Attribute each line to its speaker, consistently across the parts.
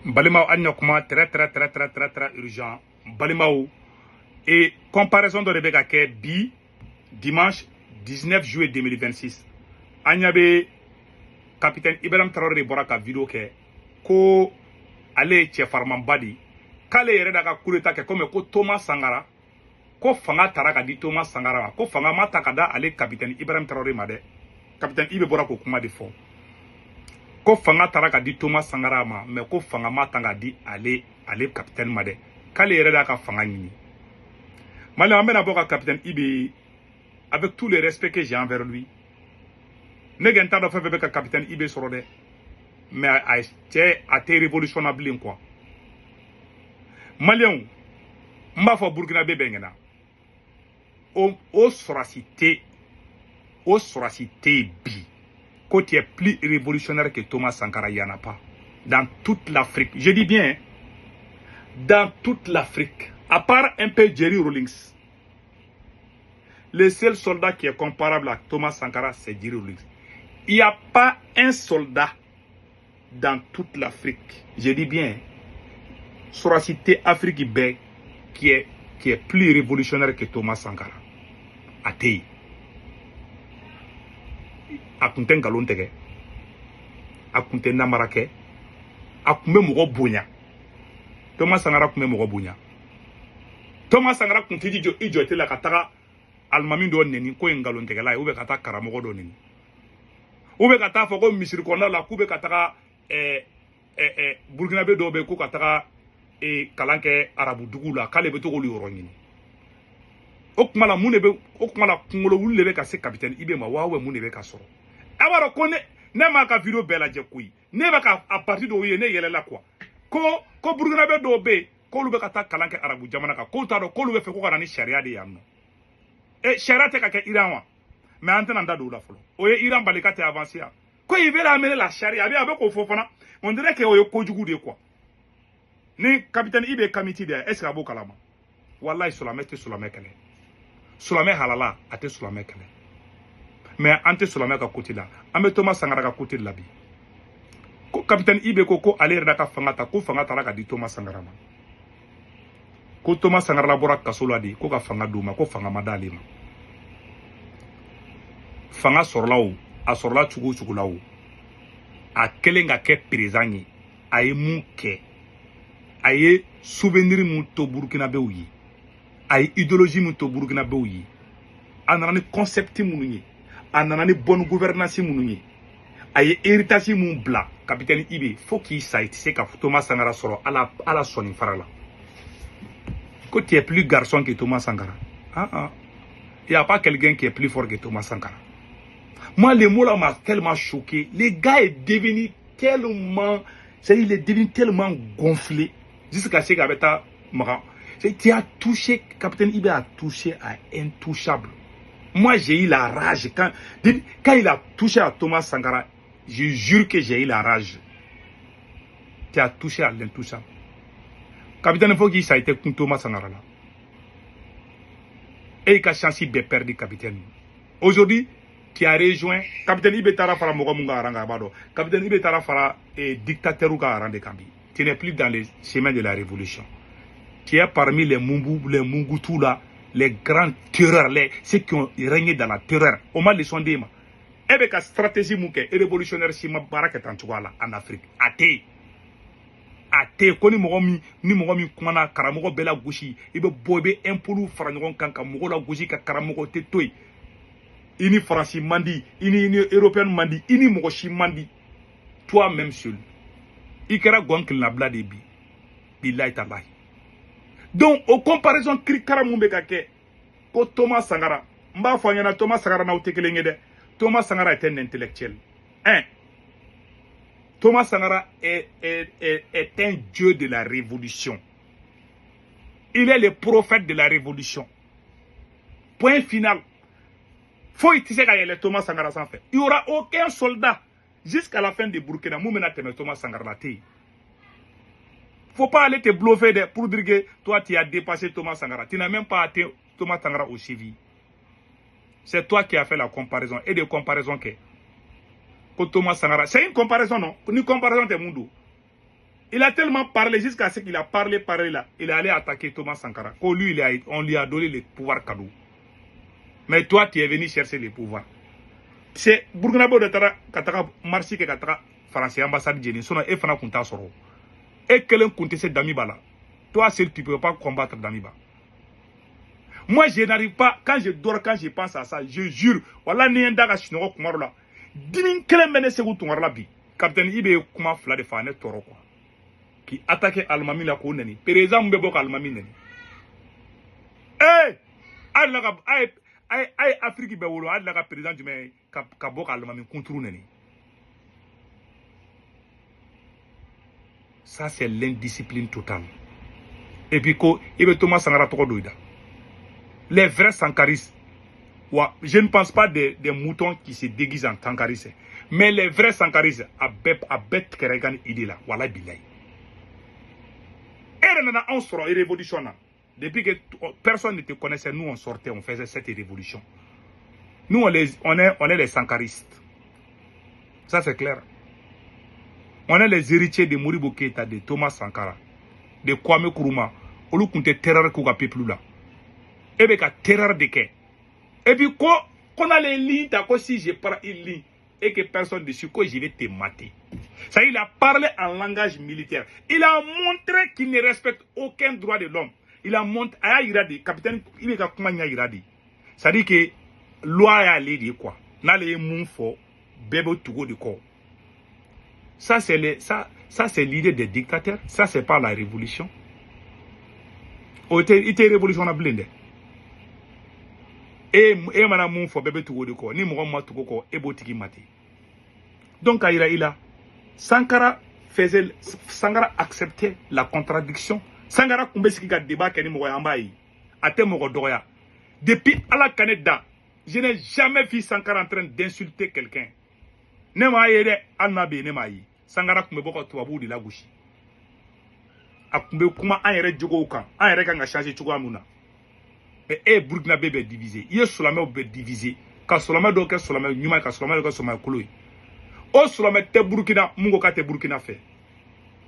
Speaker 1: Balimao Agnokuma, très urgent. Balimao. Et comparaison de Rebecca Ke Bi, dimanche 19 juillet 2026. Agnabe, capitaine Ibrahim Traoré Boraka vidéo ke, ko ale Tche Farman Badi, kale yere daga kuleta ke comme ko Thomas Sangara, ko fanga taraka di Thomas Sangara, ko fanga mata kada ale capitaine Ibrahim Traoré Made, capitaine Ibe Borako kuma di fo. Ko fanga taraka di Thomas Sangara ma, mais ko fanga mata di ale capitaine Made, kale yere daga fanga nini. Malheureusement, on d'abord capitaine Ibe, avec tout le respect que j'ai envers lui. Ne gagne pas de faire avec le capitaine Ibe Sorode, mais a été révolutionnable quoi. Malien, m'a fait Burkinabé Bengena. Au soracité bi, côté est plus révolutionnaire que Thomas Sankara, il n'y en a pas. Dans toute l'Afrique, je dis bien, dans toute l'Afrique, à part un peu Jerry Rawlings, le seul soldat qui est comparable à Thomas Sankara, c'est Jerry Rawlings. Il n'y a pas un soldat dans toute l'Afrique, je dis bien, sur la cité Afrique qui est plus révolutionnaire que Thomas Sankara. Atei. Akunten Galontege. Akunten Namarake. Akume Mogo Bonya. Thomas Sankara kume Mogo Bonya. Thomas Sankara kuntiji ijo ete la kataka almami do neni ko Ngalontege la ube kata karamogo do neni. Ube kata foko misiri konda la kube kataka Burkinabe do be ko kataka kalanke arabu dugu la kale be to ko yoro nyini. Okmala munebe okmala kungolo wulle ka se capitaine Ibe ma wawe munebe ka soro. Abaro ko ne ma ka video bela je kuyi. Ne ba ka a partir do ye ne yele la quoi. Ko Burkinabe do be ko lu be ka ta kalanke arabu jamana ka ko ta do ko lu be fe ko kana ni sharia de yamno. Sharia te ka ke Iran wa. Mais antena nda do la folo. Oye Iran balika te avancer. Ko il veut amener la charia avec ko fofana. On dirait que oyo ko jugu de quoi. Ni capitaine Ibe Kamiti de est-ce que abo kalama. Wallahi solame te solame kale. Solame halala ate solame kale. Mais ante solame ka côté là. Ame Thomas Sangara ka côté là bi. Ko capitaine Ibe ko aller da ka fangata ko fangata la ka di Thomas Sangara ma. Ko Thomas Sangara la bora kasola di ko ka fanga duma ko fanga madali ma. Fanga sorlaw a sorla chugu law. A kelenga ke président aye mun ke. Aye souvenir mun to Burkina be yi. Aye idéologie mun to Burkina be yi. Anani concept mun yi. Anani bonne gouvernance mun yi. Aye héritage mun bla. Capitaine Ibe faut qu'il s'aille c'est ka Thomas Sangara soro ala soni farala. Quand tu es plus garçon que Thomas Sankara. Il n'y a pas quelqu'un qui est plus fort que Thomas Sankara. Moi, le mot là m'a tellement choqué. Le gars est devenu tellement... C'est-à-dire, il est devenu tellement gonflé. Jusqu'à ce qu'avec ta... Tu as touché... Capitaine Ibe a touché à intouchable. Moi, j'ai eu la rage. Quand il a touché à Thomas Sankara, je jure que j'ai eu la rage. Tu as touché à l'intouchable. Capitaine Fogui, ça a été contre Thomas Sankara là. Et il a chance de perdre le capitaine. Aujourd'hui, qui a rejoint capitaine Ibe Tara Fara Mogomunga Aranga Bado, capitaine Ibe Tara Fara est dictateur ou Arande Kambi. Tu n'es plus dans les chemins de la révolution. Tu es parmi les Mumbu, les Mungutu là, les grands terreurs, ceux qui ont régné dans la terreur. Au moins, les sondés. Et avec la stratégie mouké, révolutionnaire, si ma baraka là en Afrique. Ate ko ni mogomi kumana karamogo bela gushi ibe bobe impolu farangon kanka mogo la gushi ka karamogo te toy ini français mandi ini européen mandi ini mogo shi mandi toi même seul ikara gonkil na blade bi billahi tallahi. Donc au comparaison kri karamumbe ka ke ko Thomas Sangara mba fanyana Thomas Sangara na utekelenge de Thomas Sangara est un intellectuel. Thomas Sangara est un dieu de la révolution. Il est le prophète de la révolution. Point final. Faut y tisser qu'il y a Thomas Sangara sans fait. Il n'y aura aucun soldat jusqu'à la fin de Burkina. Moumena teme Thomas Sangara. Faut pas aller te bluffer pour dire que toi tu as dépassé Thomas Sangara. Tu n'as même pas atteint Thomas Sangara au chevilles. C'est toi qui as fait la comparaison. Et de comparaison que Thomas Sangara. C'est une comparaison, non? Une comparaison de Mundo. Il a tellement parlé jusqu'à ce qu'il a parlé là. Il est allé attaquer Thomas Sankara. On lui a donné le pouvoir cadeau. Mais toi, tu es venu chercher le pouvoir. C'est Burkinabé de Katara Marsi Katara français ambassade Djeni. Sinon, il faut qu'on soro. Et quel compte c'est Damiba là. Toi, seul, tu ne peux pas combattre Damiba. Moi, je n'arrive pas, quand je dors, quand je pense à ça, je jure. Voilà, ni un daga chinoro kumaro là. Dinin kelen mene segu tungar la bi. Capitaine Ibe kuma fla de fa ne toro quoi. Qui attaquait Almami la ko neni. Par exemple, mbebo ka Almami neni. Eh! Adlaga ay Afrique be wolo adlaga président du mais ka boka Almami contre neni. Ça c'est l'indiscipline totale. Et puis ko Ibe Thomas Sankara toko doida. Les vrais sankaristes. Ouais, je ne pense pas des moutons qui se déguisent en sankaristes. Mais les vrais sankaristes, à bête keregan idée là. Voilà bilay. Et on sort une révolution là. Depuis que personne ne te connaissait, nous on sortait, on faisait cette révolution. Nous on est les sankaristes. Ça c'est clair. On est les héritiers de Moribo Keïta, de Thomas Sankara, de Kwame Nkrumah. On nous compte terreur qu'on a peuple là. Et bien, terreur de quai. Et puis, quand on a les lignes, d'accord, si je prends une ligne et que personne dessus, quoi, je vais te mater. Ça, il a parlé en langage militaire. Il a montré qu'il ne respecte aucun droit de l'homme. Il a montré, Iradi, capitaine, il est comme Iradi. Ça dit que, loi est allée dire quoi. N'a les mots fort, bébé tout de corps. Ça, c'est l'idée des dictateurs. Ça, c'est pas la révolution. Il était révolution à blinde. Et madame mon fo bébé tout de quoi ni mon ma tout quoi et botiki mati. Donc Sankara acceptait la contradiction. Sankara kumbesi ki débat keni mo ambayi. Ate mo doya. Depuis à la Canada, je n'ai jamais vu Sankara en train d'insulter quelqu'un. Ne ma yede annabe ne ma yi. Sankara kumbe boko tuabu de la gauche. Akumbe kuma an yere jogo kan. An yere kan changer chugo amuna. Et Burkina Faso est divisé. Il y a Solamé est divisé. Quand Solamé doit être Solamé, Numa quand Solamé doit être Solamé Kolo. Oh Solamé te Burkina, Mungo ka te Burkina fait.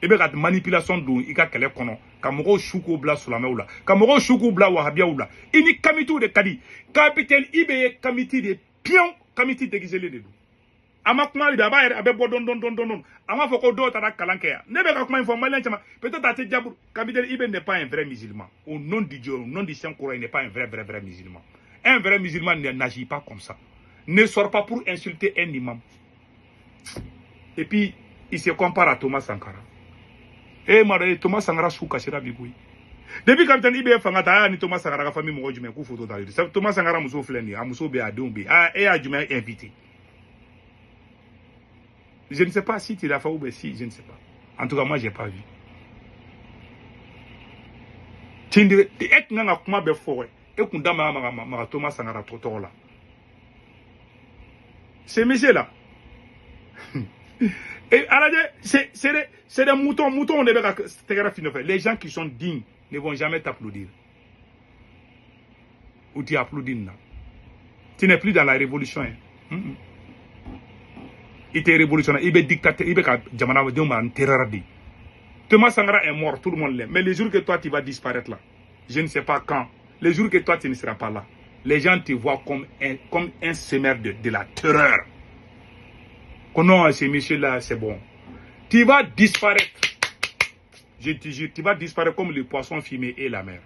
Speaker 1: Et bien quand manipulation dou, il ka kele kono. Quand Moro Choukou bla Solamé oula. Quand Moro Choukou bla Wahabia oula. Il ni kamitou de Kadi. Capitaine Ibe kamiti de pion, kamiti de gizele de dou. Ama kuma li aba abe bo don. Ama foko do tara kalankeya. Nebe ka kuma informel chama. Peut-être à te diabou. Capitaine Ibe n'est pas un vrai musulman. Au nom du Dieu, au nom du Saint-Coran, il n'est pas un vrai musulman. Un vrai musulman n'agit pas comme ça. Ne sort pas pour insulter un imam. Et puis, il se compare à Thomas Sankara. Eh, madame, Thomas Sankara sous Kachira Bigoui. Depuis que Capitaine Ibe Fangata, ni Thomas Sankara, la famille Moro Jumé, photo d'ailleurs. Thomas Sankara Mousso Fleni, a Mousso Bé, a Dombi, et a Jumé invité. Je ne sais pas si tu l'as fait ou si, je ne sais pas. En tout cas, moi, je n'ai pas vu. Ces messieurs-là, c'est des moutons, les gens qui sont dignes ne vont jamais t'applaudir. Ou tu applaudis. Tu n'es plus dans la révolution. Il était révolutionnaire, il est dictateur, il est un terroriste. Thomas Sankara est mort, tout le monde l'aime. Mais les jours que toi tu vas disparaître là, je ne sais pas quand, les jours que toi tu ne seras pas là, les gens te voient comme un semeur de la terreur. Que non, ces messieurs-là, c'est bon. Tu vas disparaître. Je te jure, tu vas disparaître comme le poisson fumé et la mer.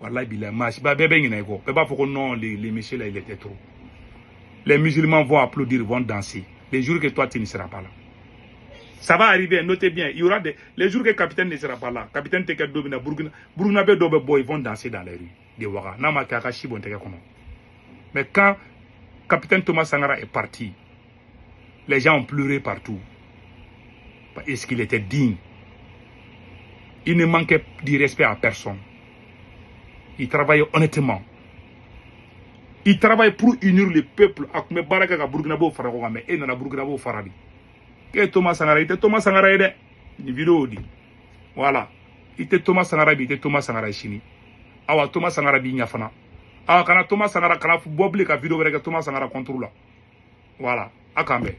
Speaker 1: Wallah, billah, non, les messieurs-là, il était trop. Les musulmans vont applaudir, vont danser. Les jours que toi, tu ne seras pas là. Ça va arriver, notez bien. Il y aura les jours que le capitaine ne sera pas là. Capitaine Teke Dobina, Burkina Faso, ils vont danser dans les rues de Ouaga. Mais quand capitaine Thomas Sankara est parti, les gens ont pleuré partout. Est-ce qu'il était digne? Il ne manquait de respect à personne. Il travaillait honnêtement. Il travaille pour unir le peuple. Akme baraka ka Burkina Faso farago mais et na Burkina Faso faradi. Que Thomas Sankara, il était Thomas Sankara ede. Ni vidéo di. Voilà. Il était Thomas Sankara, il était Thomas Sankara chini. Awa Thomas Sankara bi nyafana. Awa kana Thomas Sankara kana fu bobli ka vidéo rek Thomas Sankara contrôle. Voilà. Akambe.